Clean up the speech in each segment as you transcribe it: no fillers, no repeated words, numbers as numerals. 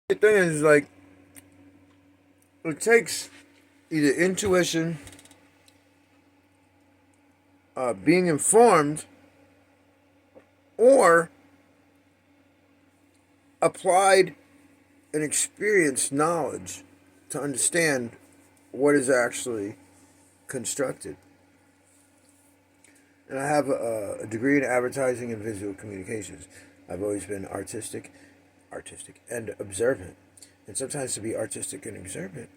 The thing is, like, it takes either intuition, being informed, or applied and experienced knowledge to understand what is actually constructed. And I have a degree in advertising and visual communications. I've always been artistic and observant. And sometimes to be artistic and observant,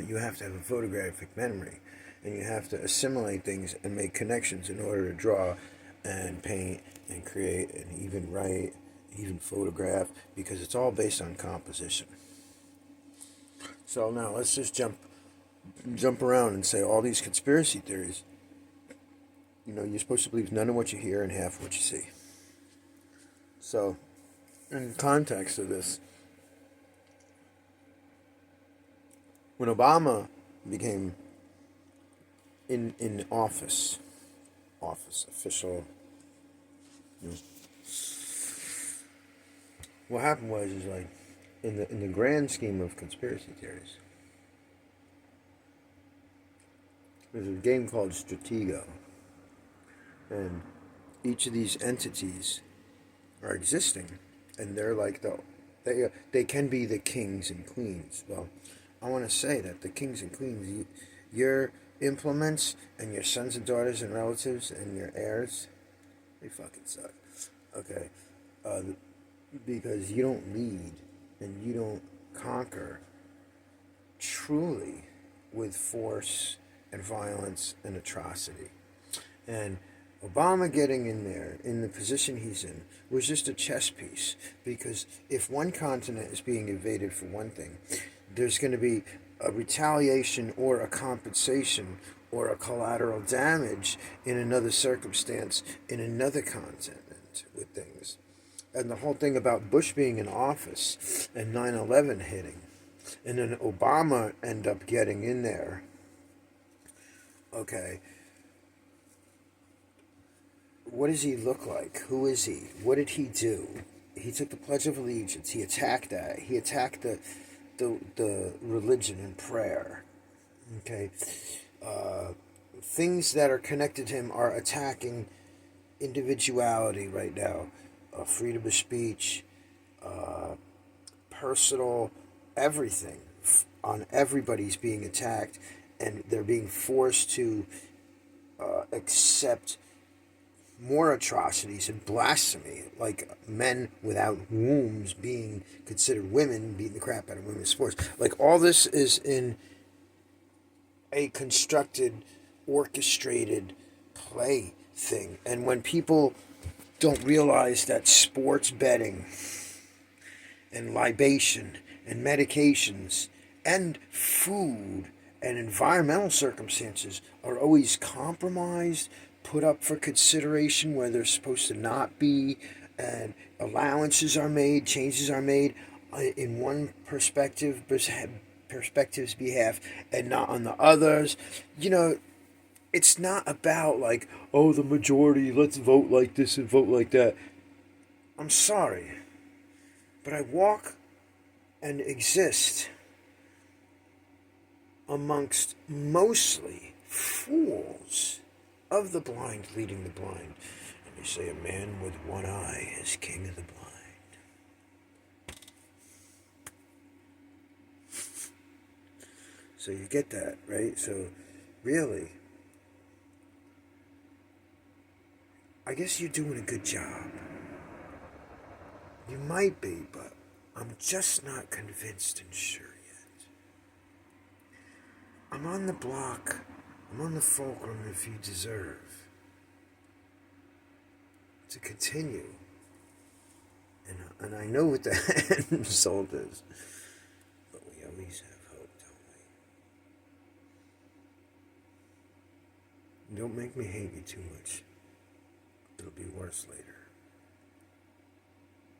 you have to have a photographic memory, and you have to assimilate things and make connections in order to draw and paint and create and even write, even photograph, because it's all based on composition. So now let's just jump around and say all these conspiracy theories. You're supposed to believe none of what you hear and half what you see. So, in context of this, when Obama became in office official, what happened was is like in the grand scheme of conspiracy theories, there's a game called Stratego, and each of these entities are existing, and they're like they can be the kings and queens. Well, I want to say that the kings and queens, your implements and your sons and daughters and relatives and your heirs, they fucking suck. Okay, because you don't lead and you don't conquer truly with force and violence and atrocity. And Obama getting in there, in the position he's in, was just a chess piece. Because if one continent is being invaded for one thing, there's going to be a retaliation or a compensation or a collateral damage in another circumstance in another continent with things. And the whole thing about Bush being in office and 9/11 hitting, and then Obama end up getting in there. Okay, what does he look like? Who is he? What did he do? He took the Pledge of Allegiance. He attacked that. He attacked the religion and prayer. Okay, things that are connected to him are attacking individuality right now, freedom of speech, personal, everything. On everybody's being attacked, and they're being forced to accept more atrocities and blasphemy, like men without wombs being considered women, beating the crap out of women's sports. Like, all this is in a constructed, orchestrated play thing. And when people don't realize that sports betting and libation and medications and food and environmental circumstances are always compromised, put up for consideration where they're supposed to not be, and allowances are made, changes are made in one perspective's behalf and not on the others. It's not about like, oh, the majority, let's vote like this and vote like that. I'm sorry, but I walk and exist amongst mostly fools of the blind leading the blind. And they say a man with one eye is king of the blind. So you get that, right? So really, I guess you're doing a good job. You might be, but I'm just not convinced and sure yet. I'm on the block. I'm on the fulcrum if you deserve to continue. And I know what the end result is. But we always have hope, don't we? Don't make me hate you too much. It'll be worse later.